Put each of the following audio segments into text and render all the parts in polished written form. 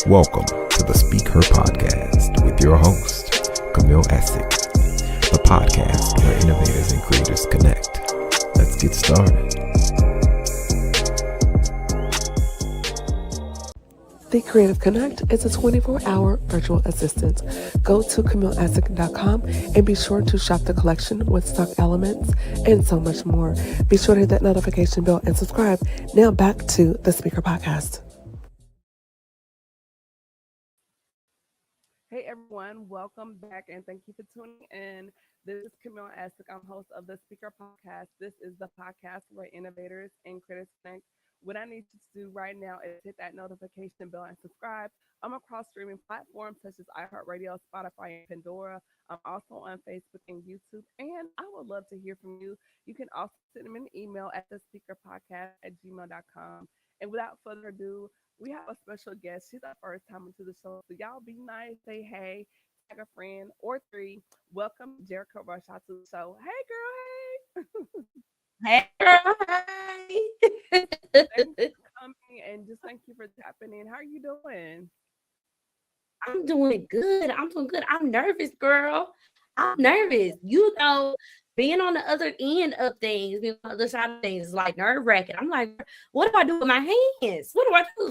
Welcome to the Speak Her Podcast with your host, Camille Essick, the podcast where innovators and creators connect. Let's get started. The Creative Connect is a 24-hour virtual assistant. Go to CamilleEssick.com and be sure to shop the collection with stock elements and so much more. Be sure to hit that notification bell and subscribe. Now back to the Speaker Podcast. Hey everyone, welcome back and thank you for tuning in. This is Camille Essick. I'm host of the Speaker Podcast. This is the podcast where innovators and critics connect. What I need you to do right now is hit that notification bell and subscribe. I'm across streaming platforms such as iHeartRadio, Spotify, and Pandora. I'm also on Facebook and YouTube, and I would love to hear from you. You can also send me an email at thespeakerpodcast@gmail.com. And without further ado, we have a special guest. She's our first time into the show, so y'all be nice, say hey, tag a friend or three. Welcome Jerrica Russaw to the show. Hey, girl, hey. Hey, girl, hey. Thanks for coming and just thank you for tapping in. How are you doing? I'm doing good. I'm nervous, girl. I'm nervous. You know, being on the other end of things, being on the other side of things is like nerve-wracking. I'm like, what do I do with my hands? What do I do?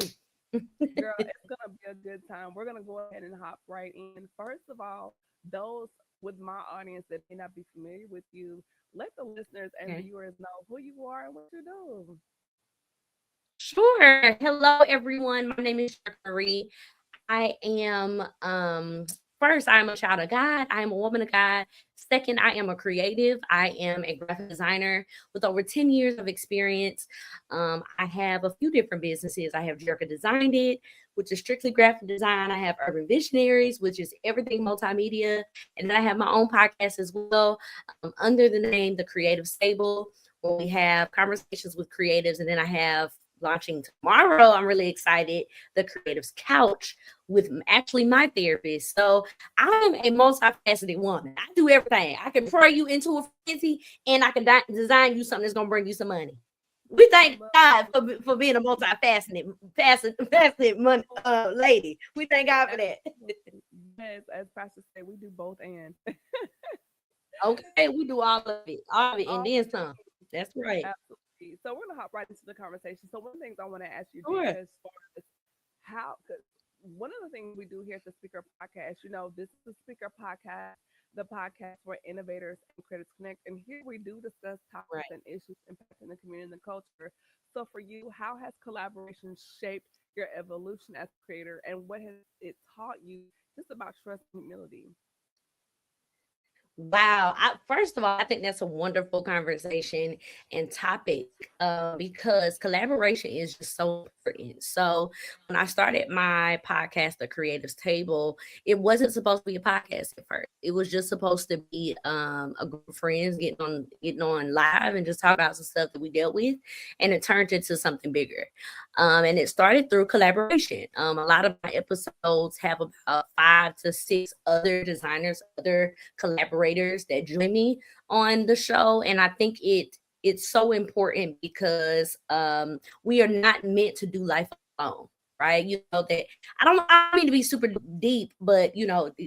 Girl, it's going to be a good time. We're going to go ahead and hop right in. First of all, those with my audience that may not be familiar with you, let the listeners and viewers know who you are and what you do. Sure. Hello, everyone. My name is Jerrica Russaw. I am first, I'm a child of God. I am a woman of God. Second, I am a creative. I am a graphic designer with over 10 years of experience. I have a few different businesses. I have Jerrica Designed It, which is strictly graphic design. I have Urban Visionaries, which is everything multimedia. And then I have my own podcast as well, under the name The Creative Stable, where we have conversations with creatives. And then I have launching tomorrow, I'm really excited, the Creative's Couch with actually my therapist. So I'm a multifaceted woman. I do everything. I can pray you into a fancy and I can design you something that's going to bring you some money. We thank God for being a multifaceted lady. We thank God for that. Yes, as Pastor said, we do both and. Okay, we do all of it, and then some. That's right. Absolutely. So we're gonna hop right into the conversation. So one of the things I want to ask you Sure. as far as how, cause one of the things we do here at the Speaker Podcast, this is the Speaker Podcast, the podcast where innovators and critics connect, and here we do discuss topics and issues impacting the community and the culture. So for you, how has collaboration shaped your evolution as a creator, and what has it taught you just about trust and humility? Wow. First of all, I think that's a wonderful conversation and topic because collaboration is just so important. So when I started my podcast, The Creative's Table, it wasn't supposed to be a podcast at first. It was just supposed to be a group of friends getting on live and just talk about some stuff that we dealt with. And it turned into something bigger. And it started through collaboration. A lot of my episodes have about 5 to 6 other designers, other collaborators that join me on the show. And I think it's so important because we are not meant to do life alone. Right. You know that I don't mean to be super deep, but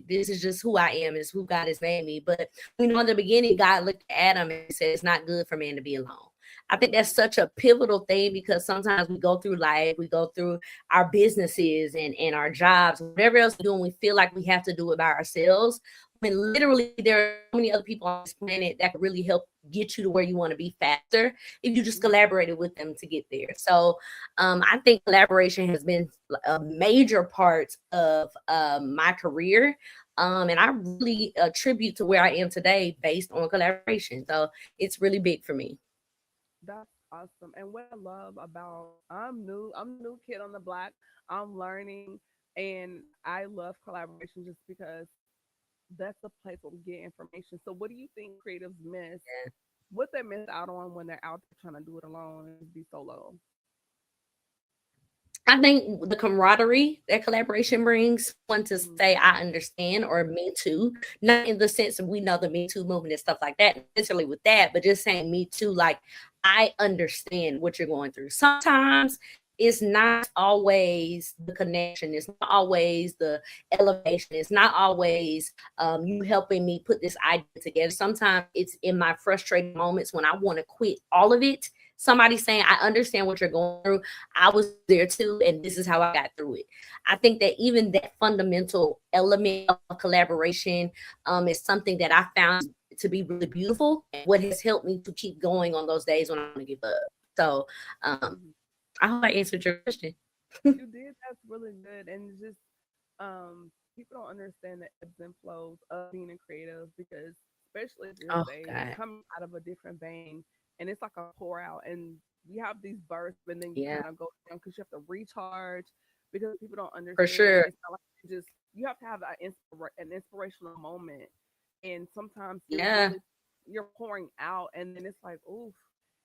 this is just who I am, is who God has made me. But in the beginning, God looked at Adam and said, it's not good for man to be alone. I think that's such a pivotal thing because sometimes we go through life, we go through our businesses and our jobs, whatever else we do, and we feel like we have to do it by ourselves. When literally there are so many other people on this planet that could really help get you to where you want to be faster if you just collaborated with them to get there. So I think collaboration has been a major part of my career. And I really attribute to where I am today based on collaboration. So it's really big for me. That's awesome. And what I love about I'm new kid on the block. I'm learning and I love collaboration just because that's the place where we get information. So what do you think creatives miss? Yeah. What they miss out on when they're out there trying to do it alone and be solo? I think the camaraderie that collaboration brings, one to say, I understand, or me too, not in the sense of we know the Me Too movement and stuff like that, necessarily with that, but just saying me too, like, I understand what you're going through. Sometimes it's not always the connection. It's not always the elevation. It's not always you helping me put this idea together. Sometimes it's in my frustrating moments when I want to quit all of it. Somebody saying, I understand what you're going through. I was there too, and this is how I got through it. I think that even that fundamental element of collaboration is something that I found to be really beautiful, and what has helped me to keep going on those days when I want to give up. So I hope I answered your question. You did. That's really good. And it's just people don't understand the ebbs and flows of being a creative, because especially if Oh it's a God. coming out of a different vein, and it's like a pour out, and we have these bursts, and then you Yeah, kind of go down because you have to recharge, because people don't for understand. sure. It's not like you have to have an inspirational moment, and sometimes Yeah, you're pouring out, and then it's like oof,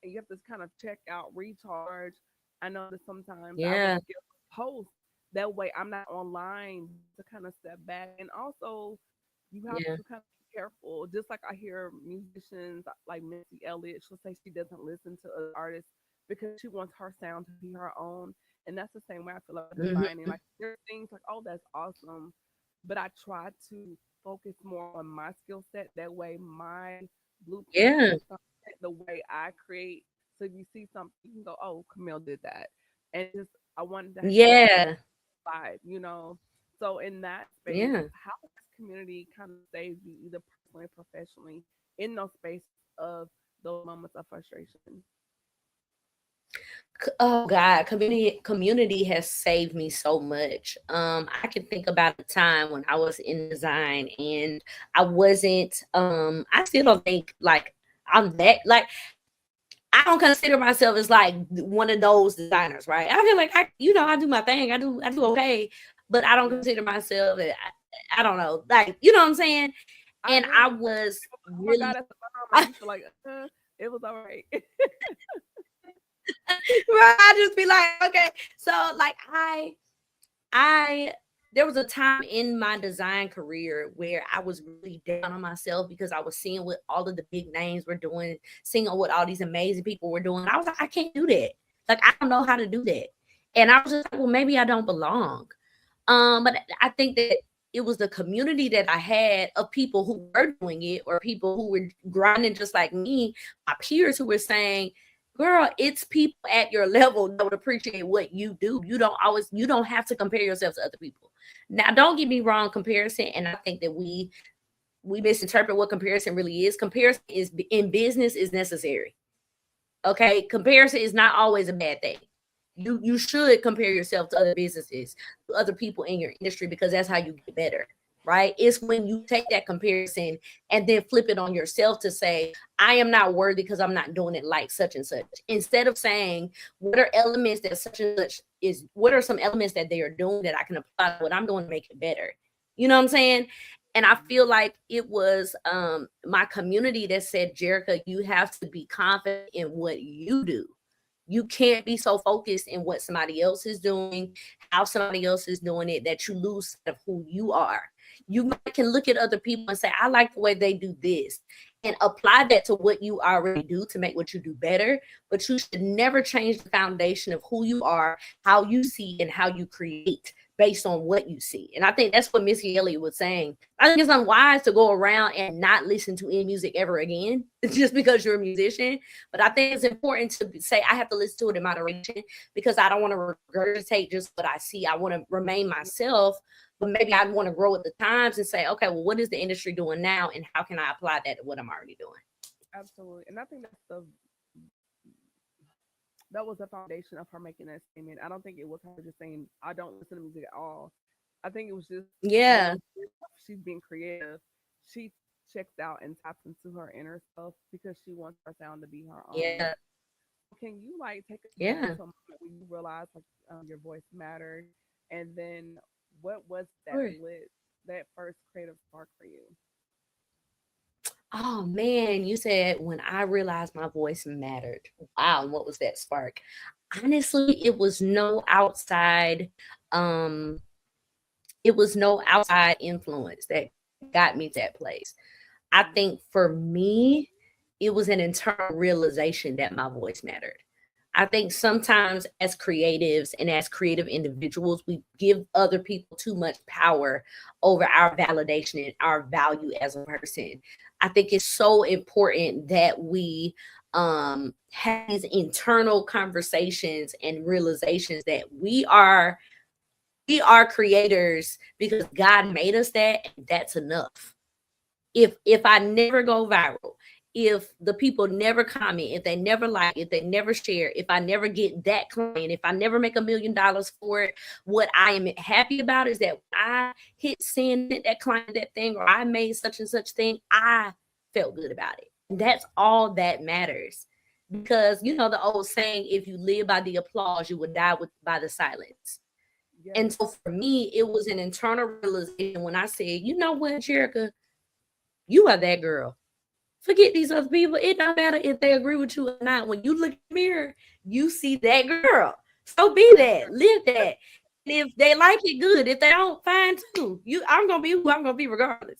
and you have to kind of check out, recharge. I know that sometimes I will yeah, skip posts, that way I'm not online to kind of step back, and also you have yeah. to kind of be careful. Just like I hear musicians like Missy Elliott, she'll say she doesn't listen to other artists because she wants her sound to be her own. And that's the same way I feel like designing. Mhm. Like there are things like, oh, that's awesome, but I try to focus more on my skill set. That way, my blueprint Yeah, is something the way I create. So if you see something, you can go, "Oh, Camille did that," and just I wanted to give yeah, vibe, you know. So in that space, yeah. how has community kind of saved you, either personally or professionally, in those spaces of those moments of frustration? Oh God, community has saved me so much. I can think about a time when I was in design and I wasn't I still don't think like I'm that like I don't consider myself as like one of those designers, right? I feel like I do my thing. I do okay, but I don't Yeah, consider myself I don't know, like you know what I'm saying? I And do. I was Oh my really God, as a mom, like you feel like it was all right. right. I just be like, okay. So like I there was a time in my design career where I was really down on myself because I was seeing what all of the big names were doing, seeing what all these amazing people were doing. I was like, I can't do that. Like I don't know how to do that. And I was just like, well, maybe I don't belong. But I think that it was the community that I had of people who were doing it or people who were grinding just like me, my peers who were saying, girl, it's people at your level that would appreciate what you do. You don't have to compare yourself to other people. Now, don't get me wrong, comparison, and I think that we misinterpret what comparison really is. Comparison is in business is necessary. Okay, comparison is not always a bad thing. You should compare yourself to other businesses, to other people in your industry, because that's how you get better, right? It's when you take that comparison and then flip it on yourself to say, I am not worthy because I'm not doing it like such and such. Instead of saying, what are elements that such and such is, what are some elements that they are doing that I can apply to what I'm doing to make it better? You know what I'm saying? And I feel like it was my community that said, Jerrica, you have to be confident in what you do. You can't be so focused in what somebody else is doing, how somebody else is doing it, that you lose sight of who you are. Can look at other people and say, I like the way they do this, and apply that to what you already do to make what you do better. But you should never change the foundation of who you are, how you see, and how you create based on what you see. And I think that's what Missy Elliott was saying. I think it's unwise to go around and not listen to any music ever again just because you're a musician. But I think it's important to say I have to listen to it in moderation because I don't want to regurgitate just what I see. I want to remain myself, but maybe I want to grow with the times and say, okay, well, what is the industry doing now, and how can I apply that to what I'm already doing? Absolutely, and I think that was the foundation of her making that statement. I don't think it was her just saying I don't listen to music at all. I think it was just Yeah, one, she's being creative. She checks out and taps into her inner self because she wants her sound to be her own. yeah, Can you like take us back yeah. to a moment when you realized like your voice mattered, and then what was that Sure. that first creative spark for you? Oh man, you said when I realized my voice mattered. Wow, and what was that spark? Honestly, um it was no outside influence that got me to that place. I Mm-hmm. think for me, it was an internal realization that my voice mattered. I think sometimes as creatives and as creative individuals, we give other people too much power over our validation and our value as a person. I think it's so important that we have these internal conversations and realizations that we are creators because God made us that, and that's enough. If I never go viral, if the people never comment, if they never like, if they never share, if I never get that client, if I never make $1 million for it, what I am happy about is that when I hit send that client that thing, or I made such and such thing, I felt good about it. And that's all that matters. Because you know the old saying, if you live by the applause, you would die by the silence. Yes. And so for me, it was an internal realization when I said, you know what, Jerrica, you are that girl. Forget these other people. It don't matter if they agree with you or not. When you look in the mirror, you see that girl. So be that. Live that. And if they like it, good. If they don't, fine too. I'm gonna be who I'm gonna be regardless.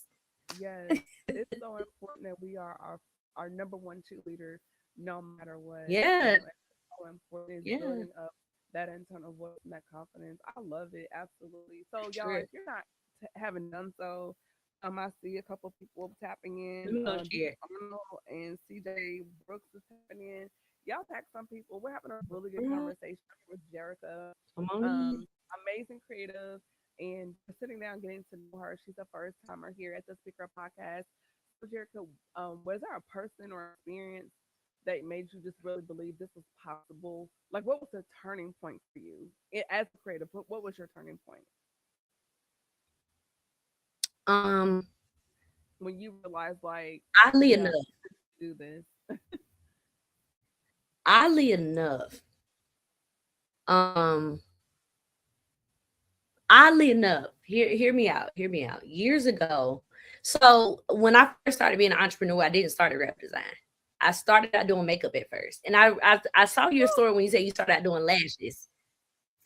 Yes, it's so important that we are our number one cheerleader, no matter what. Yeah. It's so important is Yeah. building up that internal voice and that confidence. I love it, absolutely. So, y'all, True. if you're not haven't done so, I see a couple people tapping Let in. me go D. share. Arnold and CJ Brooks is tapping in. Y'all tag some people. We're having a really good Mhm. conversation with Jerrica. Come on in. Amazing creative, and we're sitting down getting to know her. She's a first timer here at the Speaker Podcast. So, Jerrica, was there a person or experience that made you just really believe this was possible? Like, what was the turning point for you as a creative? What was your turning point Um, when you realized, like, oddly yeah, enough, do this? oddly enough, um, oddly enough, hear me out, hear me out. Years ago, so when I first started being an entrepreneur, I didn't start at graphic design. I started out doing makeup at first, and I saw your story when you said you started out doing lashes.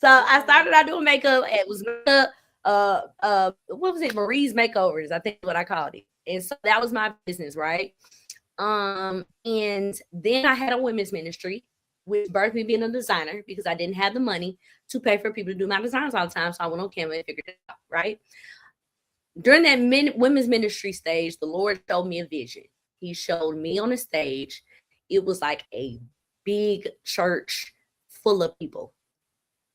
So I Yeah. started out doing makeup. It was makeup, what was it? Marie's Makeovers, I think what I called it. And so that was my business, right? And then I had a women's ministry, which birthed me being a designer because I didn't have the money to pay for people to do my designs all the time. So I went on Canva and figured it out, right? During that women's ministry stage, the Lord showed me a vision. He showed me on a stage. It was like a big church full of people.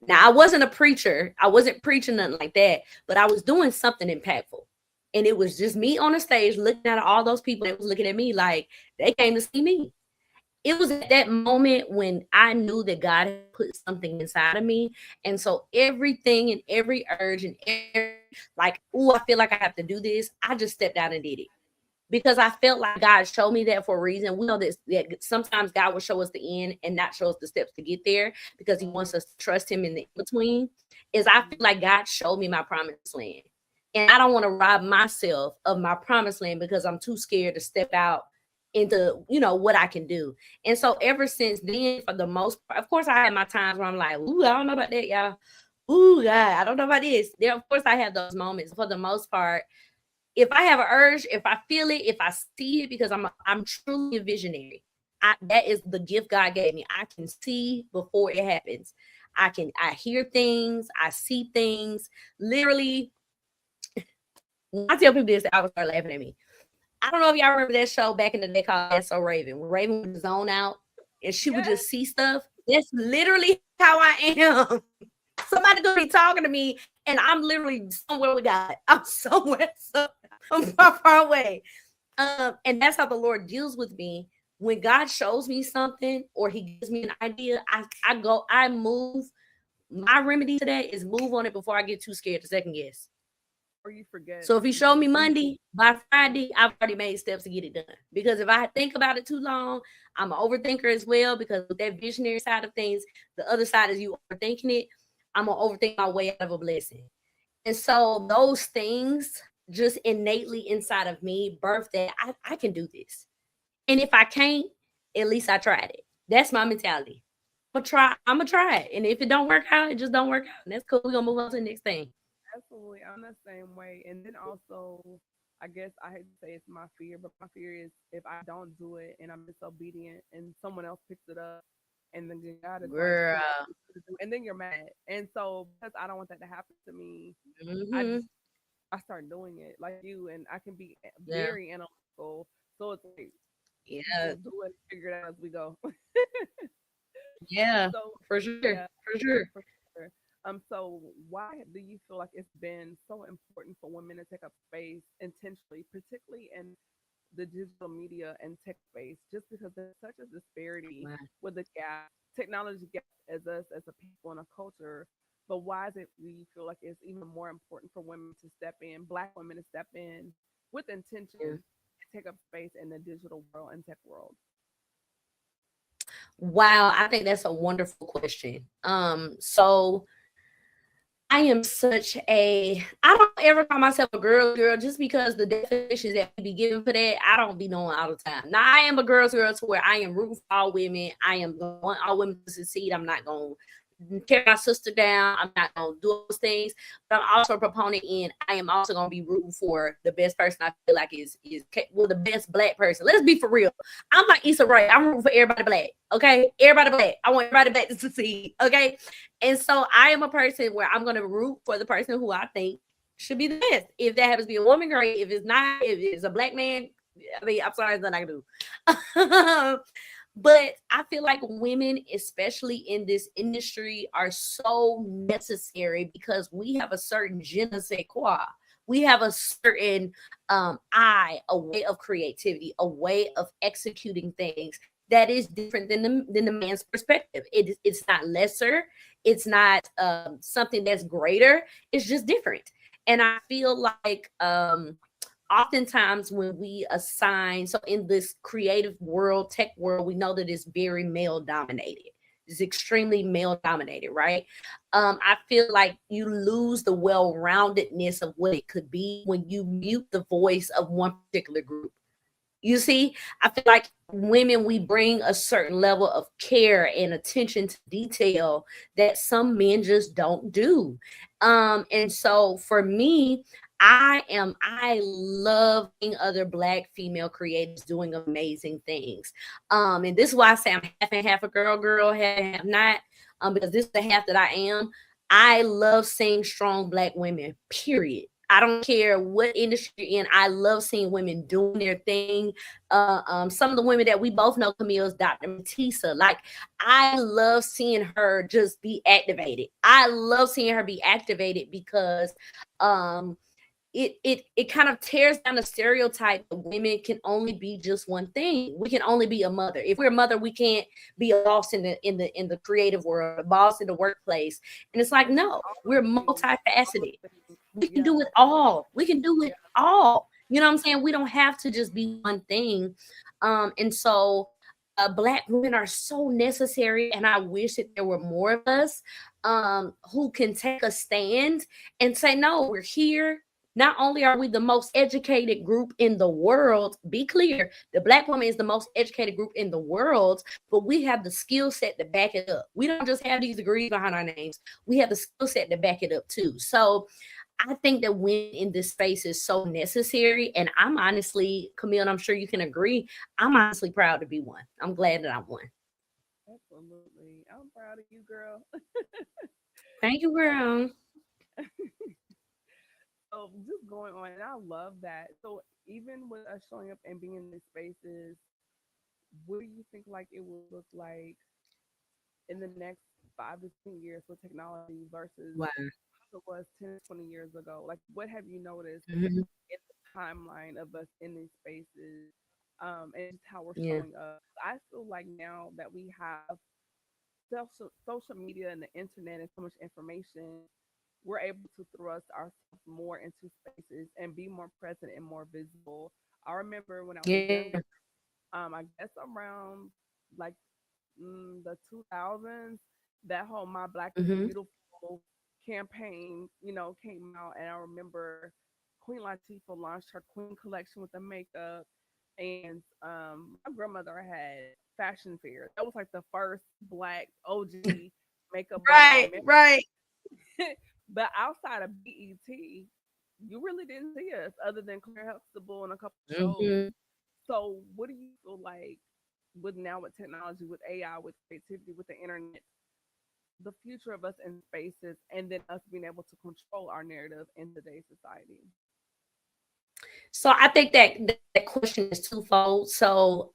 Now, I wasn't a preacher. I wasn't preaching nothing like that, but I was doing something impactful. And it was just me on the stage looking at all those people that was looking at me like they came to see me. It was at that moment when I knew that God had put something inside of me. And so everything and every urge and every, like, oh, I feel like I have to do this, I just stepped out and did it because I felt like God showed me that for a reason. We know that sometimes God will show us the end and not show us the steps to get there because He wants us to trust Him in the in between. Is I feel like God showed me my promised land, and I don't want to rob myself of my promised land because I'm too scared to step out into what I can do. And so ever since then, for the most part, of course, I had my times where I'm like, ooh, I don't know about that, y'all. Ooh, God, I don't know about this. There, of course, I have those moments. For the most part, if I have an urge, if I feel it, if I see it, because I'm truly a visionary. That is the gift God gave me. I can see before it happens. I hear things, I see things. Literally, when I tell people this, I would start laughing at me. I don't know if y'all remember that show back in the day called That's So Raven, when Raven would zone out and she would Yes. just see stuff. That's literally how I am. Somebody could be talking to me, and I'm literally somewhere with God. I'm somewhere, I'm far, far away. And that's how the Lord deals with me. When God shows me something or He gives me an idea, I move. My remedy to that is move on it before I get too scared to second guess. Or you forget. So if He You showed me forget. Monday, by Friday, I've already made steps to get it done. Because if I think about it too long, I'm an overthinker as well. Because with that visionary side of things, the other side is you overthinking it. I'm gonna overthink my way out of a blessing. And so those things just innately inside of me birth that I can do this. And if I can't, at least I tried it. That's my mentality. I'm gonna try it. And if it don't work out, it just don't work out. And that's cool. We're gonna move on to the next thing. Absolutely. I'm the same way. And then also, I guess I hate to say it's my fear, but my fear is if I don't do it and I'm disobedient and someone else picks it up, and then God is like, Girl. "Who asked you to do?" And then you're mad. And so because I don't want that to happen to me, I Mm-hmm. just I start doing it like you, and I can be Yeah. very analytical. So it's like we Yeah. just do it, figure it out as we go. Yeah. So For sure. yeah, For sure. for sure. So why do you feel like it's been so important for women to take up space intentionally, particularly in the digital media and tech space, just because there's such a disparity Wow. with the gap, technology gap as us as a people and a culture. But why is it we feel like it's even more important for women to step in, Black women to step in with intention Yeah. and take up space in the digital world and tech world? Wow, I think that's a wonderful question. So I am such a I don't ever call myself a girl just because the definitions that we be given for that, I don't be knowing all the time. Now I am a girl to where I am rooting for all women. I am gonna want all women to succeed. I'm not gonna tear my sister down. I'm not gonna do those things. But I'm also a proponent in I am also gonna be rooting for the best person I feel like well the best Black person. Let's be for real. I'm like Issa Rae. I'm rooting for everybody Black. Okay, everybody Black. I want everybody Black to succeed. Okay, and so I am a person where I'm gonna root for the person who I think should be the best. If that happens to be a woman, great. If it's not, if it's a Black man, I mean, I'm sorry, there's nothing I can do. But I feel like women, especially in this industry, are so necessary because we have a certain je ne sais quoi. We have a certain a way of creativity, a way of executing things that is different than the man's perspective. It's not lesser, it's not something that's greater. It's just different. And I feel like oftentimes when we assign, so in this creative world, tech world, we know that it's very male dominated. It's extremely male dominated, right? I feel like you lose the well-roundedness of what it could be when you mute the voice of one particular group. You see, I feel like women, we bring a certain level of care and attention to detail that some men just don't do. And so for me, I love seeing other Black female creators doing amazing things. And this is why I say I'm half and half a girl, half and half not, because this is the half that I am. I love seeing strong Black women, period. I don't care what industry you're in. I love seeing women doing their thing. Some of the women that we both know, Camille, is Dr. Matisa. Like, I love seeing her just be activated. I love seeing her be activated because um it kind of tears down the stereotype that women can only be just one thing. We can only be a mother. If we're a mother, we can't be a boss in the creative world, a boss in the workplace. And it's like, no, All we're those things, all multifaceted. those things. We can do Yeah, it all. We can do it yeah. all. You know what I'm saying? We don't have to just be one thing. And so Black women are so necessary, and I wish that there were more of us who can take a stand and say, no, we're here. Not only are we the most educated group in the world, be clear, the Black woman is the most educated group in the world, but we have the skill set to back it up. We don't just have these degrees behind our names, we have the skill set to back it up too. So I think that women in this space is so necessary. And I'm honestly, Camille, and I'm sure you can agree, I'm honestly proud to be one. I'm glad that I'm one. Absolutely. I'm proud of you, girl. Thank you, girl. So just going on, and I love that. So even with us showing up and being in these spaces, what do you think like it will look like in the next 5 to 10 years with technology versus Wow. how it was 10, 20 years ago? Like, what have you noticed Mhm. in the timeline of us in these spaces, and just how we're Yeah. showing up? I feel like now that we have social media and the internet and so much information, we're able to thrust ourselves more into spaces and be more present and more visible. I remember when I was Yeah. younger, I guess around like the 2000s, that whole My Black is Hmm. Beautiful campaign, came out. And I remember Queen Latifah launched her Queen collection with the makeup. And my grandmother had fashion fair. That was like the first Black OG makeup brand I Right, remember. right. But outside of BET, you really didn't see us other than Claire Huxtable and a couple shows. Hmm. So, what do you feel like? with now with technology, with AI, with creativity, with the internet, the future of us in spaces, and then us being able to control our narrative in today's society. So I think that that question is twofold. So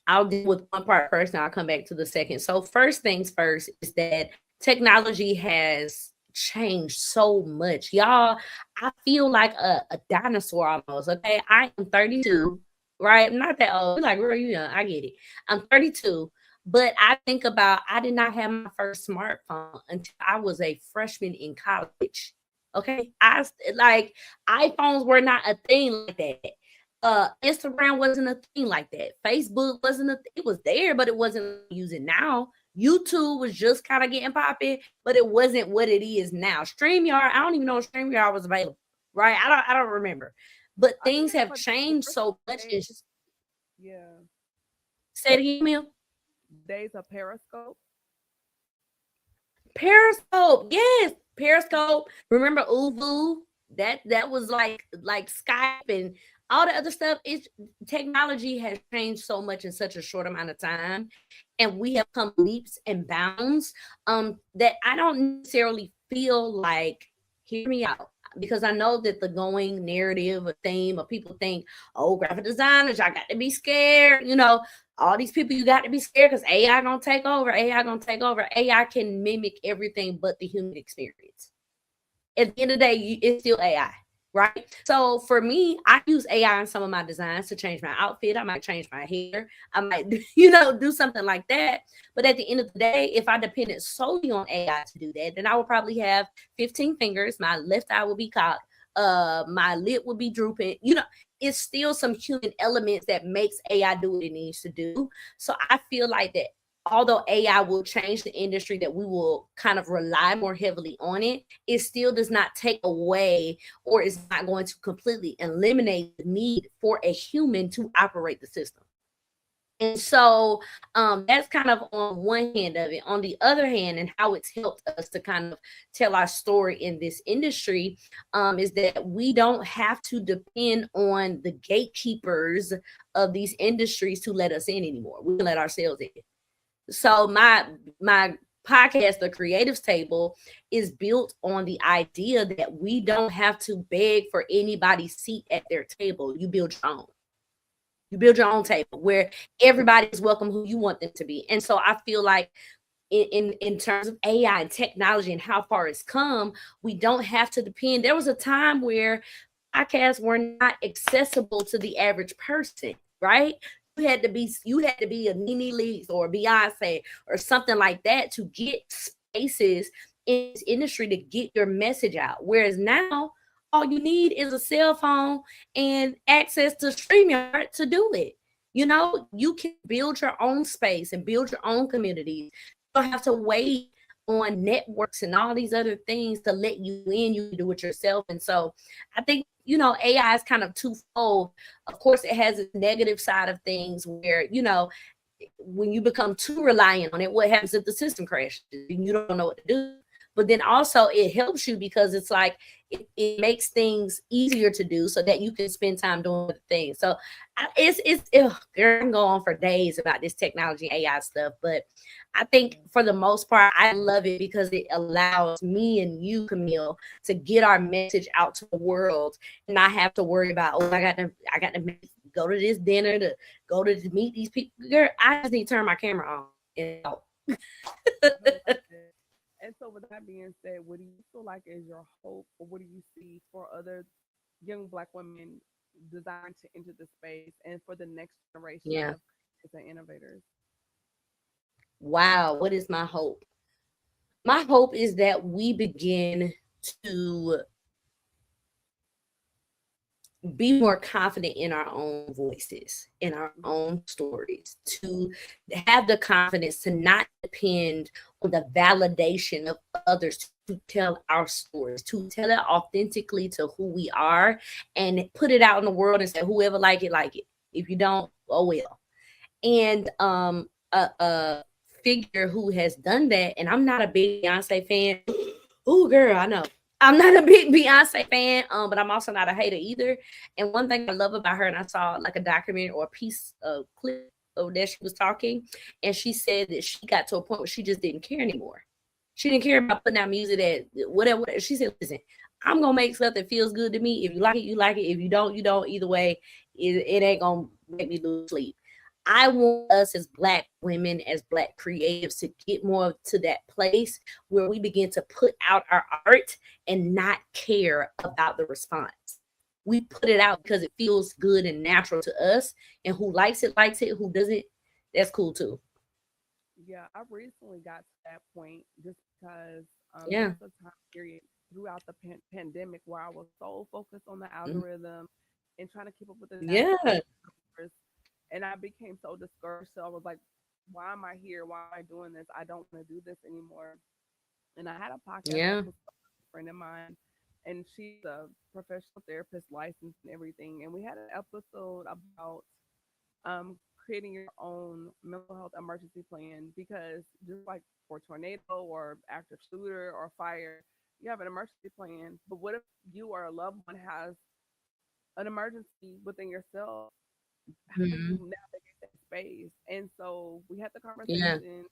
I'll deal with one part first, and I'll come back to the second. So first things first is that technology has changed so much. Y'all, I feel like a dinosaur almost. Okay. I am 32, right? I'm not that old. You're like, girl, you young. I get it. I'm 32. But I think about I did not have my first smartphone until I was a freshman in college. Okay. Like iPhones were not a thing like that. Instagram wasn't a thing like that. Facebook wasn't it was there, but it wasn't using now. YouTube was just kind of getting popping, but it wasn't what it is now. StreamYard, I don't even know if StreamYard was available, right? I don't remember. But I things have remember the changed first so much. days, yeah, Say it again, Mil. days of Periscope. Periscope, yes, Periscope. Remember Uvu? That was like Skype and all the other stuff. It's technology has changed so much in such a short amount of time, and we have come leaps and bounds. That I don't necessarily feel like. Hear me out. Because I know that the going narrative or theme of people think, oh, graphic designers, y'all got to be scared. All these people, you got to be scared because AI gonna take over. AI gonna take over. AI can mimic everything but the human experience. At the end of the day, it's still AI, right? So for me, I use AI in some of my designs to change my outfit. I might change my hair. I might, do something like that. But at the end of the day, if I depended solely on AI to do that, then I would probably have 15 fingers. My left eye would be cocked. My lip would be drooping. It's still some human elements that makes AI do what it needs to do. So I feel like that although AI will change the industry, that we will kind of rely more heavily on it, it still does not take away or is not going to completely eliminate the need for a human to operate the system. And so that's kind of on one hand of it. On the other hand, and how it's helped us to kind of tell our story in this industry is that we don't have to depend on the gatekeepers of these industries to let us in anymore. We can let ourselves in. So my podcast, The Creatives Table, is built on the idea that we don't have to beg for anybody's seat at their table. You build your own. You build your own table where everybody is welcome who you want them to be. And so I feel like in terms of AI and technology and how far it's come, we don't have to depend. There was a time where podcasts were not accessible to the average person, right? You had to be a Nene Leakes or Beyonce or something like that to get spaces in this industry to get your message out. Whereas now, all you need is a cell phone and access to StreamYard to do it. You can build your own space and build your own communities. You don't have to wait on networks and all these other things to let you in. You can do it yourself. And so I think, AI is kind of twofold. Of course, it has a negative side of things where, when you become too reliant on it, what happens if the system crashes and you don't know what to do? But then also it helps you because it's like it makes things easier to do so that you can spend time doing the things. So girl, I can go on for days about this technology and AI stuff, but I think for the most part, I love it because it allows me and you, Camille, to get our message out to the world and not have to worry about, I got to go to this dinner, to go to meet these people. Girl, I just need to turn my camera on and go. And so, with that being said, what do you feel like is your hope, or what do you see for other young Black women designed to enter the space and for the next generation Yeah. of innovators? Wow. What is my hope? My hope is that we begin to be more confident in our own voices, in our own stories, to have the confidence to not depend on the validation of others to tell our stories, to tell it authentically to who we are and put it out in the world and say, whoever like it, like it. If you don't, oh well. And a figure who has done that, and I'm not a big Beyonce fan. Oh, girl, I know. I'm not a big Beyonce fan, but I'm also not a hater either. And one thing I love about her, and I saw like a documentary or a piece of clip of that she was talking, and she said that she got to a point where she just didn't care anymore. She didn't care about putting out music that whatever, whatever. She said, "Listen, I'm gonna make stuff that feels good to me. If you like it, you like it. If you don't, you don't. Either way, it ain't gonna make me lose sleep." I want us as Black women, as Black creatives, to get more to that place where we begin to put out our art and not care about the response. We put it out because it feels good and natural to us, and who likes it. Who doesn't, that's cool too. Yeah, I recently got to that point just because there Yeah. was a time period throughout the pandemic where I was so focused on the Mhm. algorithm and trying to keep up with the Yeah. numbers, and I became so discouraged. So I was like, "Why am I here? Why am I doing this? I don't want to do this anymore." And I had a podcast Yeah. episode with a friend of mine, and she's a professional therapist, licensed and everything. And we had an episode about creating your own mental health emergency plan because just like for tornado or active shooter or fire, you have an emergency plan. But what if you or a loved one has an emergency within yourself? How do you Mhm. navigate that space? And so we had the Yeah. conversation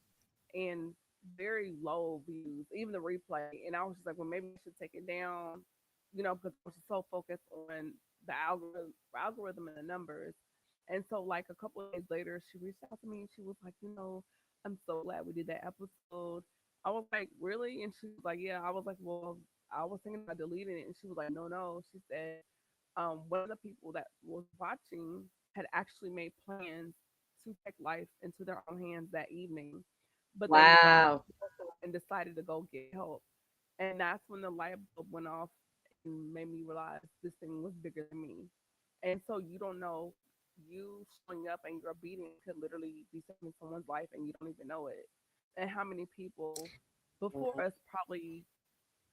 and very low views, even the replay. And I was just like, well, maybe I should take it down, because I was just so focused on the algorithm and the numbers. And so, like a couple of days later, she reached out to me and she was like, I'm so glad we did that episode. I was like, really? And she was like, yeah. I was like, well, I was thinking about deleting it. And she was like, no, no. She said, one of the people that was watching had actually made plans to take life into their own hands that evening, but they Wow. and decided to go get help. And that's when the light bulb went off and made me realize this thing was bigger than me. And so you don't know, you showing up and your obedience could literally be saving someone's life and you don't even know it. And how many people before us probably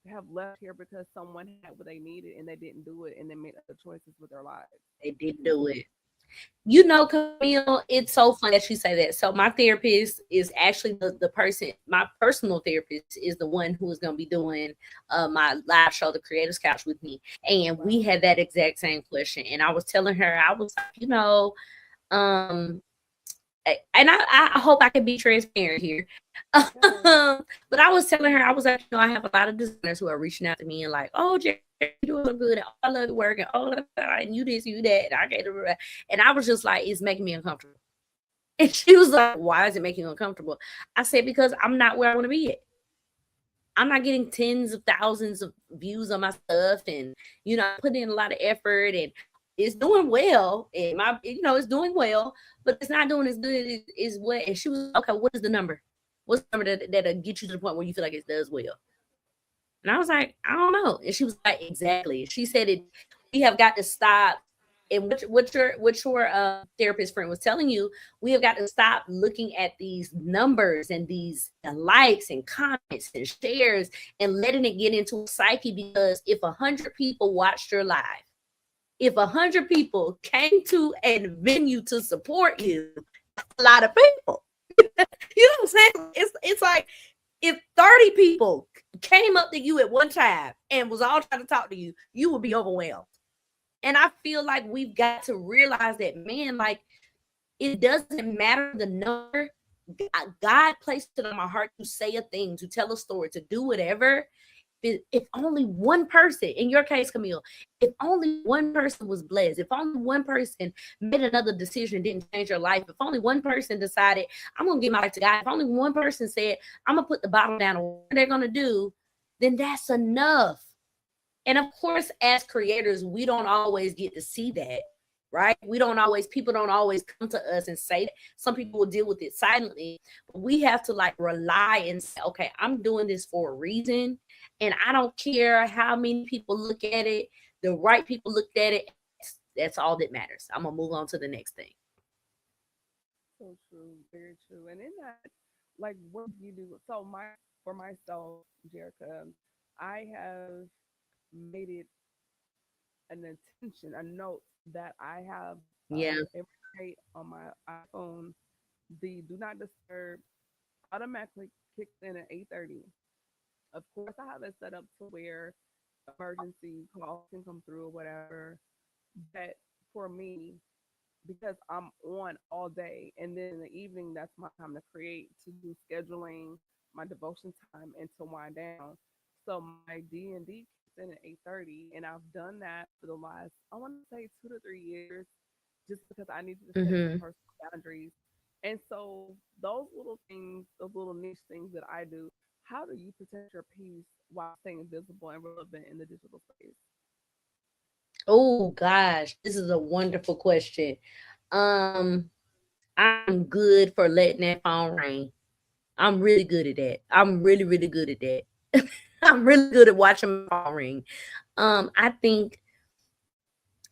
have left here because someone had what they needed and they didn't do it and they made other choices with their lives. They did do it. You know, Camille, it's so funny that you say that. So my therapist is actually the person, my personal therapist is the one who is going to be doing my live show, The Creators Couch, with me. And we Wow. had that exact same question. And I was telling her, I was like, um, and I hope I can be transparent here. Yes. But I was telling her, I was like, I have a lot of designers who are reaching out to me and like, oh, Jerry, you're doing so good. And, oh, I love your work. And oh, and you this, you that. And I get it. And I was just like, it's making me uncomfortable. And she was like, why is it making you uncomfortable? I said, because I'm not where I want to be at. I'm not getting tens of thousands of views on my stuff, and I put in a lot of effort, and it's doing well. And it's doing well, but it's not doing as good as what. And she was like, okay, what is the number? What's the number that'll get you to the point where you feel like it does well? And I was like, I don't know. And she was like, exactly. She said it. We have got to stop. And what your therapist friend was telling you, we have got to stop looking at these numbers and these likes and comments and shares and letting it get into a psyche. Because if 100 people watched your live, if 100 people came to a venue to support you, that's a lot of people. You know what I'm saying? It's like if 30 people came up to you at one time and was all trying to talk to you, you would be overwhelmed. And I feel like we've got to realize that, man, like it doesn't matter the number. God placed it on my heart to say a thing, to tell a story, to do whatever. If only one person, in your case, Camille, if only one person was blessed, if only one person made another decision, didn't change your life, if only one person decided, I'm going to give my life to God, if only one person said, I'm going to put the bottle down, what they're going to do, then that's enough. And of course, as creators, we don't always get to see that, right? People don't always come to us and say that. Some people will deal with it silently, but we have to like rely and say, okay, I'm doing this for a reason. And I don't care how many people look at it, the right people looked at it. That's all that matters. I'm going to move on to the next thing. So true, very true. And in that, like, what do you do? So for myself, Jerrica, I have made it an intention, a note that I have Yeah. every night on my iPhone. The do not disturb automatically kicks in at 8:30. Of course, I have it set up to where emergency call can come through or whatever. But for me, because I'm on all day, and then in the evening, that's my time to create, to do scheduling, my devotion time, and to wind down. So my D&D kicks in at 8:30, and I've done that for the last, I want to say, 2 to 3 years, just because I needed to set some Mm-hmm. personal boundaries. And so those little things, those little niche things that I do, how do you protect your peace while staying visible and relevant in the digital space? Oh gosh, this is a wonderful question. Um, I'm good for letting that phone ring. I'm really good at that. I'm really, really good at that. I'm really good at watching my phone ring. I think,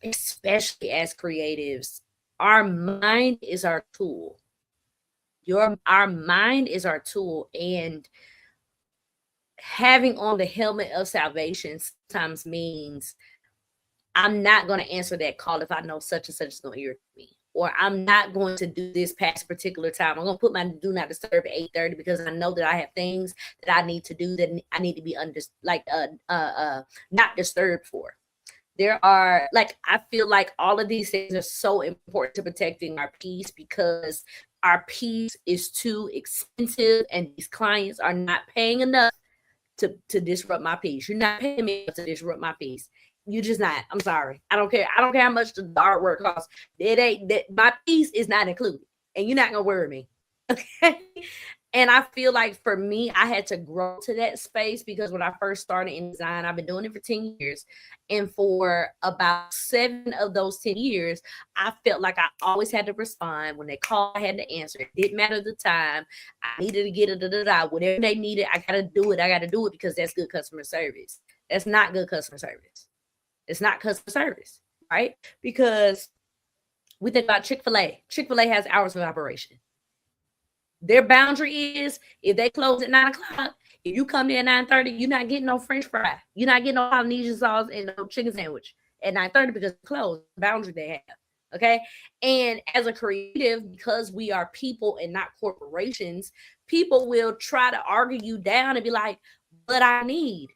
especially as creatives, our mind is our tool. Our mind is our tool, and having on the helmet of salvation sometimes means I'm not going to answer that call if I know such and such is going to irritate me. Or I'm not going to do this past a particular time. I'm going to put my do not disturb at 8:30 because I know that I have things that I need to do that I need to be not disturbed for. There are, like, I feel like all of these things are so important to protecting our peace because our peace is too expensive and these clients are not paying enough to disrupt my peace. You're not paying me to disrupt my peace. You just not. I'm sorry. I don't care. I don't care how much the artwork costs. It ain't that my piece is not included, and you're not gonna worry me. Okay. And I feel like for me, I had to grow to that space because when I first started in design, I've been doing it for 10 years. And for about 7 of those 10 years, I felt like I always had to respond. When they called, I had to answer. It didn't matter the time. I needed to get it, whatever they needed. I got to do it. I got to do it because that's good customer service. That's not good customer service. It's not customer service, right? Because we think about Chick-fil-A. Chick-fil-A has hours of operation. Their boundary is if they close at 9 o'clock, if you come there at 9:30, you're not getting no French fry. You're not getting no Polynesian sauce and no chicken sandwich at 9:30 because it's closed. The boundary they have. Okay. And as a creative, because we are people and not corporations, people will try to argue you down and be like, but I need.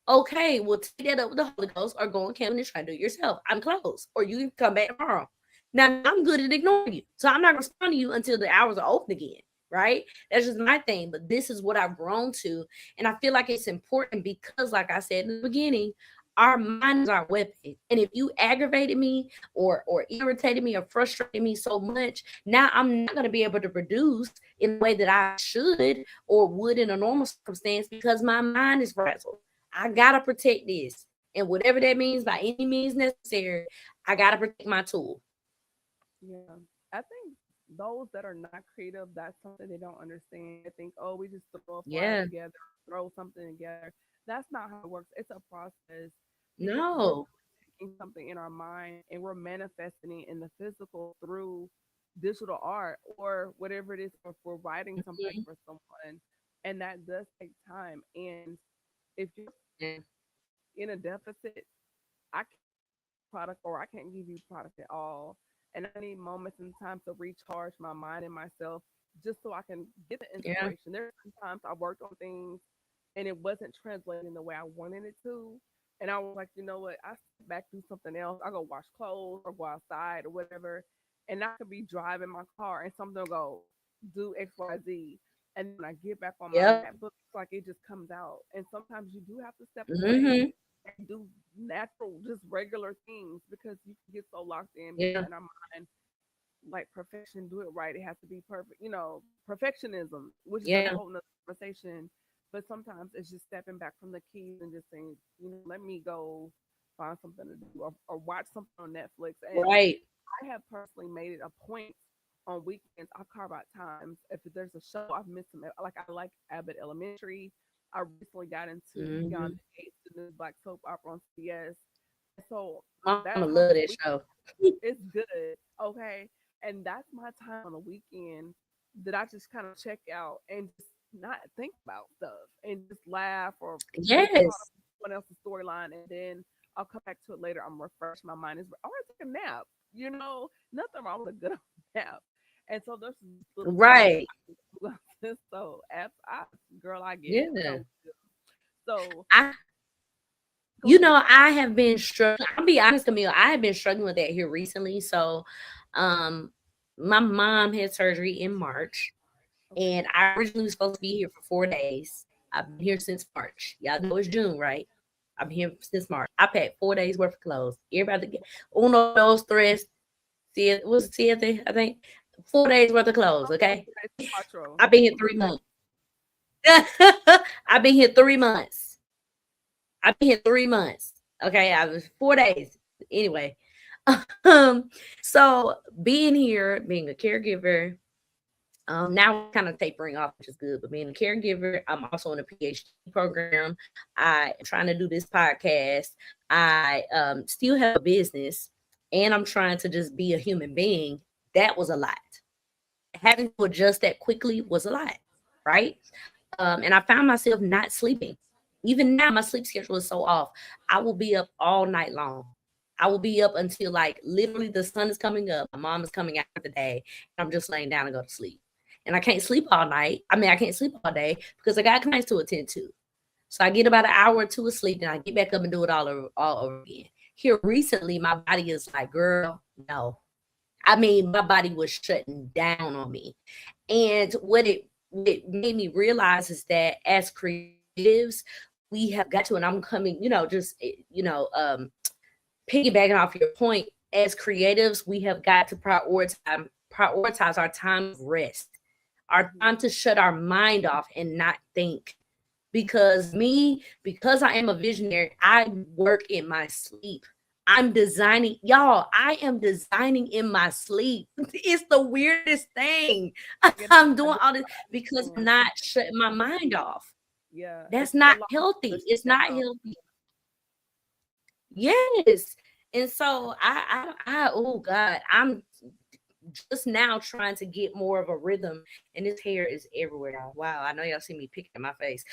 Okay, well, take that up with the Holy Ghost or go on campus and try to do it yourself. I'm closed. Or you can come back tomorrow. Now, I'm good at ignoring you. So I'm not going to respond to you until the hours are open again. Right? That's just my thing. But this is what I've grown to. And I feel like it's important because, like I said in the beginning, our mind is our weapon. And if you aggravated me or irritated me or frustrated me so much, now I'm not going to be able to produce in the way that I should or would in a normal circumstance because my mind is frazzled. I gotta protect this. And whatever that means by any means necessary, I gotta protect my tool. Yeah. I think those that are not creative, that's something they don't understand. They think, oh, we just throw a flyer Yeah. together, throw something together. That's not how it works. It's a process because we're No. really taking something in our mind and we're manifesting it in the physical through digital art or whatever it is, or if we're writing something Mhm. for someone. And that does take time. And if you're Yeah. in a deficit, I can't product or I can't give you product at all. And I need moments and time to recharge my mind and myself just so I can get the Yeah. inspiration. There are sometimes I worked on things and it wasn't translating the way I wanted it to. And I was like, you know what? I sit back, do something else. I go wash clothes or go outside or whatever. And I could be driving my car and something will go do XYZ. And when I get back on my Yep. MacBook, it's like it just comes out. And sometimes you do have to step away Hmm. and do natural, just regular things because you can get so locked in because Yeah. in our mind, like perfection, do it right. It has to be perfect, perfectionism, which is a Yeah. whole nother conversation. But sometimes it's just stepping back from the keys and just saying, let me go find something to do or watch something on Netflix. And Right. I have personally made it a point on weekends. I carve out times. If there's a show I've missed some, like I like Abbott Elementary. I recently got into Beyond Hmm. the Gates, the new black soap opera on CBS. So Mama that time love on the that week show. is good, okay? And that's my time on the weekend that I just kind of check out and just not think about stuff and just laugh or get caught up Yes. in someone else's storyline, and then I'll come back to it later. I'm refreshed. My mind is. I want to take a nap. Nothing wrong with a good nap. And so there's this little thing that Right. I do. So, girl, I get it. Yeah. So, so I You know, I have been struggling. I'll be honest, Camille, I have been struggling with that here recently. So, um, my mom had surgery in March, Okay. and I originally was supposed to be here for 4 days. I've been here since March. Y'all know it's June, right? I've been here since March. I packed 4 days worth of clothes. Everybody get uno, dos, tres. See, it was siete, I think. 4 days worth of clothes. Okay, Quattro. I've been here 3 months. I've been here 3 months. I've been here 3 months. Okay, I was 4 days. Anyway, um, so being here, being a caregiver, now kind of tapering off, which is good. But being a caregiver, I'm also in a PhD program. I am trying to do this podcast. I still have a business, and I'm trying to just be a human being. That was a lot. Having to adjust that quickly was a lot, right? And I found myself not sleeping. Even now, my sleep schedule is so off. I will be up all night long. I will be up until like literally the sun is coming up. My mom is coming out of the day, and I'm just laying down and go to sleep. And I can't sleep all night. I mean, I can't sleep all day because I got clients to attend to. So I get about an hour or two of sleep, and I get back up and do it all over again. Here recently, my body is like, girl, no. I mean, my body was shutting down on me. And what it made me realize is that as creatives, we have got to, and I'm coming, piggybacking off your point, as creatives, we have got to prioritize our time of rest, our time to shut our mind off and not think. Because I am a visionary, I work in my sleep. I'm designing, y'all. I am designing in my sleep. It's the weirdest thing. I'm doing all this because I'm not shutting my mind off. Yeah. That's not healthy. It's not healthy. Yes. And so oh God, I'm just now trying to get more of a rhythm, and this hair is everywhere now. Wow, I know y'all see me picking at my face.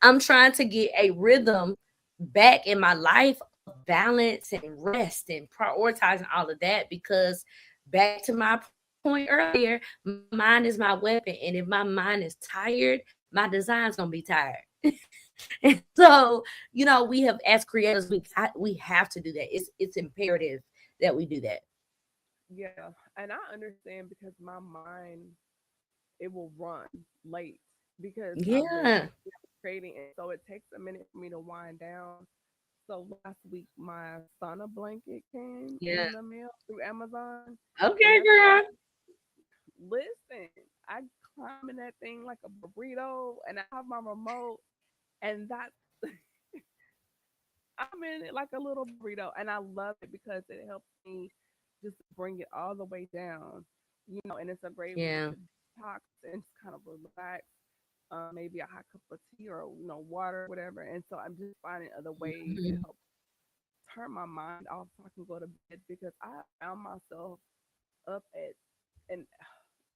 I'm trying to get a rhythm back in my life, of balance and rest and prioritizing all of that, because back to my point earlier, my mind is my weapon, and if my mind is tired, my design's gonna be tired. And so, we have, as creators, we have to do that. It's imperative that we do that. Yeah. And I understand because my mind, it will run late because I've been Yeah. creating. And so it takes a minute for me to wind down. So last week, my sauna blanket came Yeah. in the mail through Amazon. And Okay, girl. listen, I climb in that thing like a burrito and I have my remote and that's I'm in it like a little burrito and I love it because it helps me just bring it all the way down, and it's a great way Yeah. to detox and just kind of relax. Maybe a hot cup of tea or water, whatever. And so I'm just finding other ways to Mhm. help turn my mind off so I can go to bed because I found myself up at and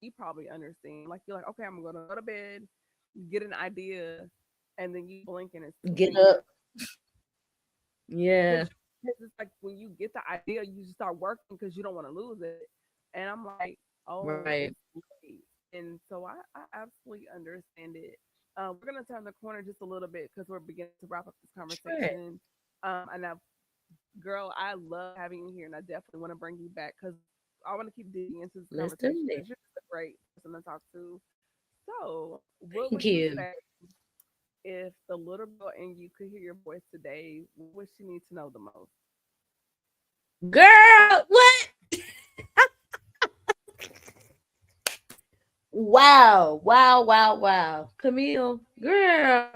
you probably understand. Like you're like, okay, I'm gonna go to bed, get an idea, and then you blink and it's Get 2 a.m. up. Yeah. Because it's like when you get the idea, you just start working because you don't want to lose it. And I'm like, oh, Right. it's late. And so I absolutely understand it. We're gonna turn the corner just a little bit because we're beginning to wrap up this Sure. conversation. And girl, I love having you here, and I definitely want to bring you back because I want to keep digging into this Let's do conversation it. because you're just a great person to talk to. So, what Thank would you you. say if the little girl in you could hear your voice today? What would she need to know the most? Girl, what? Wow. Wow. Wow. Wow. Camille, girl,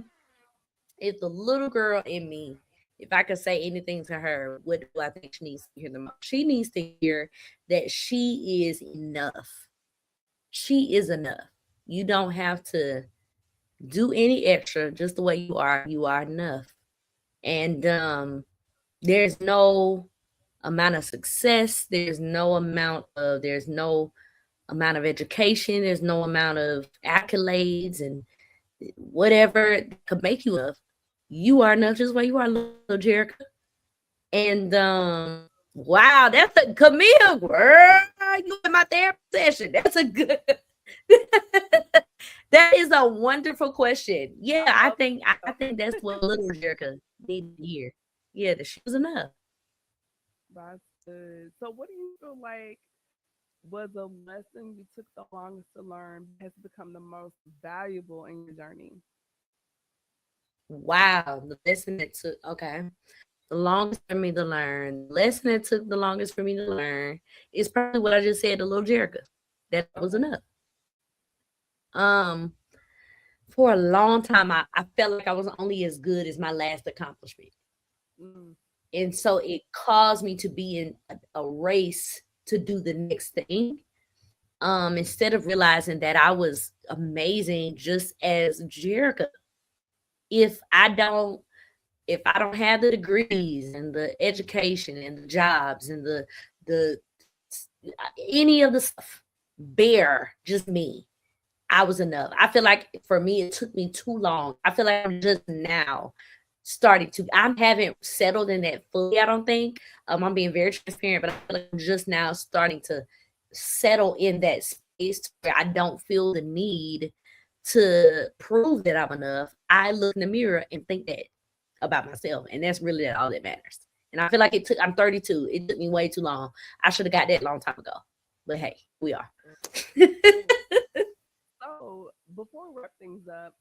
if the little girl in me, if I could say anything to her, what do I think she needs to hear the most? She needs to hear that she is enough. She is enough. You don't have to do any extra, just the way you are. You are enough. And there's no amount of success, there's no amount of education, there's no amount of accolades and whatever could make you enough. You are enough just where you are, little Jerrica. And wow, that's a Camille, girl. You in my therapy session. That's a good that is a wonderful question. Yeah, I think that's what little Jerrica needs to hear. Yeah, the shit was enough. That's good. So, what do you feel like was a lesson you took the longest to learn but has become the most valuable in your journey? Wow, the lesson that took the longest for me to learn. The lesson that took the longest for me to learn is probably what I just said to little Jerrica. That was Okay. enough. Um, for a long time, I felt like I was only as good as my last accomplishment. Mm, And so it caused me to be in a race to do the next thing. Instead of realizing that I was amazing just as Jerrica. If I don't if I don't have the degrees and the education and the jobs and the any of the stuff, bare just me, I was enough. I feel like for me, it took me too long. I feel like I'm just now starting to. I haven't settled in that fully. I don't think. I'm being very transparent, but I feel like I'm just now starting to settle in that space where I don't feel the need to prove that I'm enough. I look in the mirror and think that about myself, and that's really all that matters. And I feel like it took. I'm 32. It took me way too long. I should have got that a long time ago. But hey, we are. cool. So, before we wrap things up,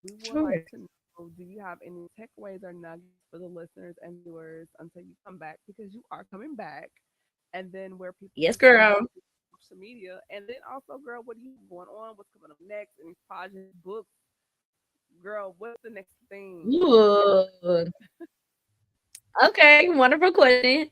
we would Sure. like to know, do you have any takeaways or nuggets for the listeners and viewers until you come back? Because you are coming back. And then where people Yes, can find girl. you on social media. And then also, girl, what do you have going on? What's coming up next? Any projects, books? Girl, what's the next thing? Ooh. Okay, wonderful question.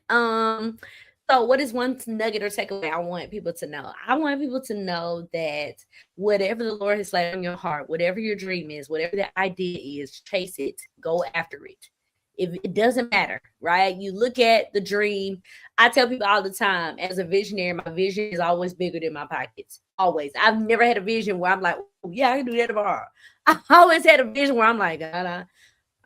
So what is one nugget or takeaway I want people to know? I want people to know that whatever the Lord has laid on your heart, whatever your dream is, whatever the idea is, chase it, go after it. If it doesn't matter, right? You look at the dream. I tell people all the time, as a visionary, my vision is always bigger than my pockets. Always. I've never had a vision where I'm like, oh, yeah, I can do that tomorrow. I always had a vision where I'm like, God,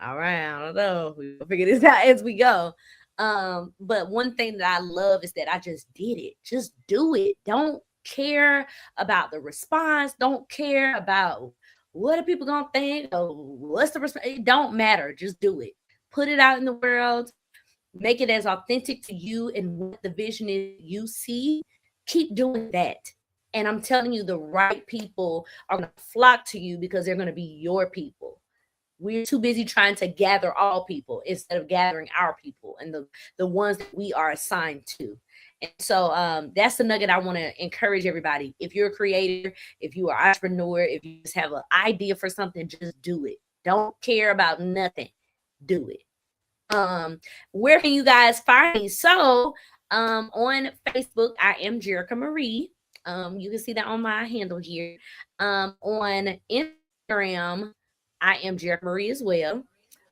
all right, I don't know. We'll figure this out as we go. But one thing that I love is that I just did it. Just do it. Don't care about the response. Don't care about what are people gonna think or what's the response. It don't matter. Just do it. Put it out in the world. Make it as authentic to you and what the vision is you see. Keep doing that. And I'm telling you, the right people are gonna flock to you because they're gonna be your people. We're too busy trying to gather all people instead of gathering our people and the ones that we are assigned to. And so that's the nugget I want to encourage everybody. If you're a creator, if you are an entrepreneur, if you just have an idea for something, just do it. Don't care about nothing. Do it. Where can you guys find me? So on Facebook, I am Jerrica Marie. You can see that on my handle here. On Instagram, I am Jerrica Marie as well.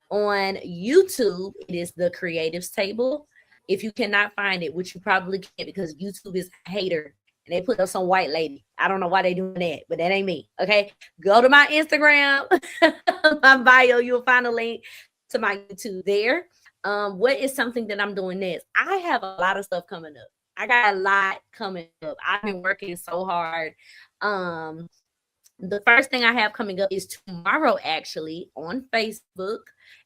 On YouTube, it is the Creatives Table. If you cannot find it, which you probably can't because YouTube is a hater and they put up some white lady. I don't know why they doing that, but that ain't me. Okay. Go to my Instagram, my bio, you'll find a link to my YouTube there. What is something that I'm doing next? I have a lot of stuff coming up. I got a lot coming up. I've been working so hard. Um, the first thing I have coming up is tomorrow, actually, on Facebook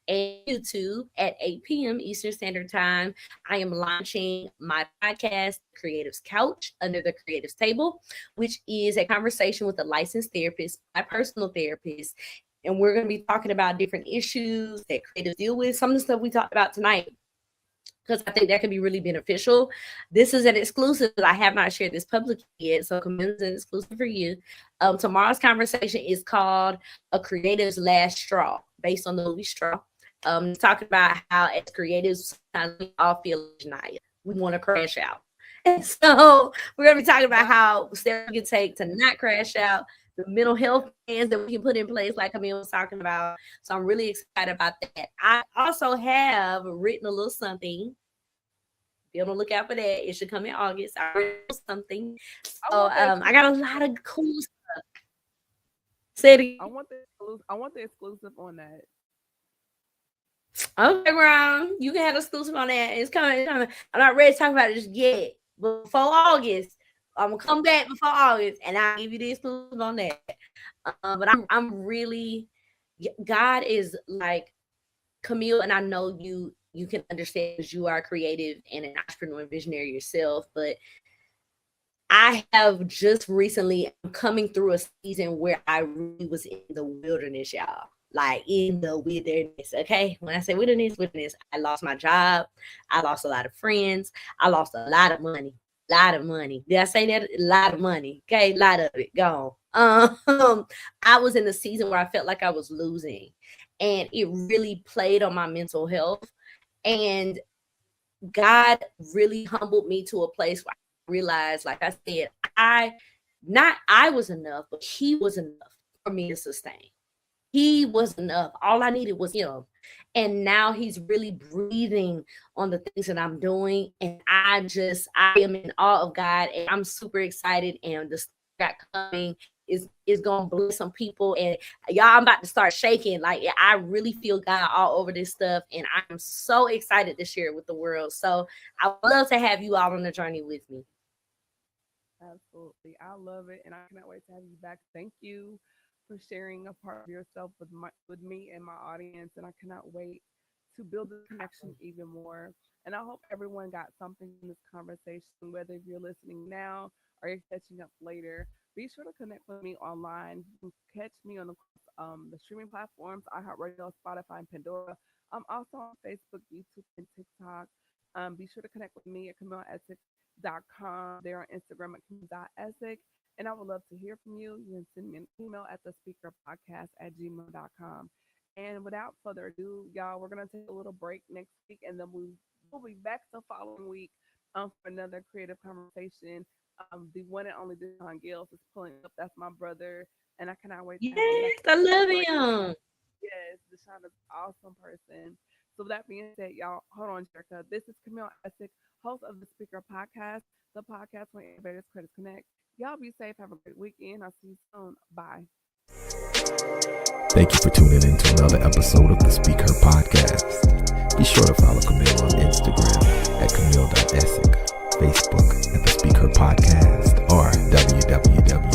and YouTube at 8 p.m. Eastern Standard Time. I am launching my podcast, Creatives Couch, under the Creatives Table, which is a conversation with a licensed therapist, my personal therapist. And we're going to be talking about different issues that creatives deal with, some of the stuff we talked about tonight, because I think that can be really beneficial. This is an exclusive. I have not shared this publicly yet, so Camille is an exclusive for you. Tomorrow's conversation is called A Creative's Last Straw, based on the movie Straw. Talking about how as creatives, sometimes we all feel like we want to crash out. And so we're going to be talking about how steps we can take to not crash out, the mental health plans that we can put in place, like Camille was talking about. So I'm really excited about that. I also have written a little something. Be on the lookout for that. It should come in August. I wrote something. I So want the I got a lot of cool stuff. Say it again. I want the exclusive on that. Okay, Brown. You can have exclusive on that. It's coming. It's coming. I'm not ready to talk about it just yet. But before August, I'm gonna come back before August, and I'll give you the exclusive on that. But I'm really, God is like Camille, and I know you can understand because you are creative and an entrepreneur and visionary yourself, but I have just recently coming through a season where I really was in the wilderness, y'all. Like in the wilderness. Okay. When I say wilderness, I lost my job. I lost a lot of friends. I lost a lot of money. Lot of money. Did I say that? A lot of money. Okay, a lot of it gone. I was in a season where I felt like I was losing, and it really played on my mental health. And God really humbled me to a place where I realized, like I said, I was enough, but He was enough for me to sustain. He was enough. All I needed was Him. And now He's really breathing on the things that I'm doing. And I am in awe of God. And I'm super excited. And the stuff got coming is gonna bless some people. And y'all, I'm about to start shaking. Like, I really feel God all over this stuff. And I'm so excited to share it with the world. So I would love to have you all on the journey with me. Absolutely. I love it. And I cannot wait to have you back. Thank you for sharing a part of yourself with me and my audience. And I cannot wait to build this connection even more. And I hope everyone got something in this conversation, whether you're listening now or you're catching up later. Be sure to connect with me online. You can catch me on the streaming platforms, iHeartRadio, Spotify, and Pandora. I'm also on Facebook, YouTube, and TikTok. Be sure to connect with me at CamilleEssick.com. They're on Instagram at Camille.Essick. And I would love to hear from you. You can send me an email at thespeakerpodcast@gmail.com. And without further ado, y'all, we're going to take a little break next week, and then we'll be back the following week for another creative conversation. The one and only Deshaun Gales is pulling up. That's my brother, and I cannot wait. Yes, I love him. Yes, Deshaun is an awesome person. So with that being said, y'all, hold on, Jerrica. This is Camille Essick, host of the Speaker Podcast, the podcast where innovators critics connect. Y'all be safe. Have a great weekend. I'll see you soon. Bye. Thank you for tuning in to another episode of the Speaker Podcast. Be sure to follow Camille on Instagram at Camille.Essick, Facebook at the Speaker Podcast, or www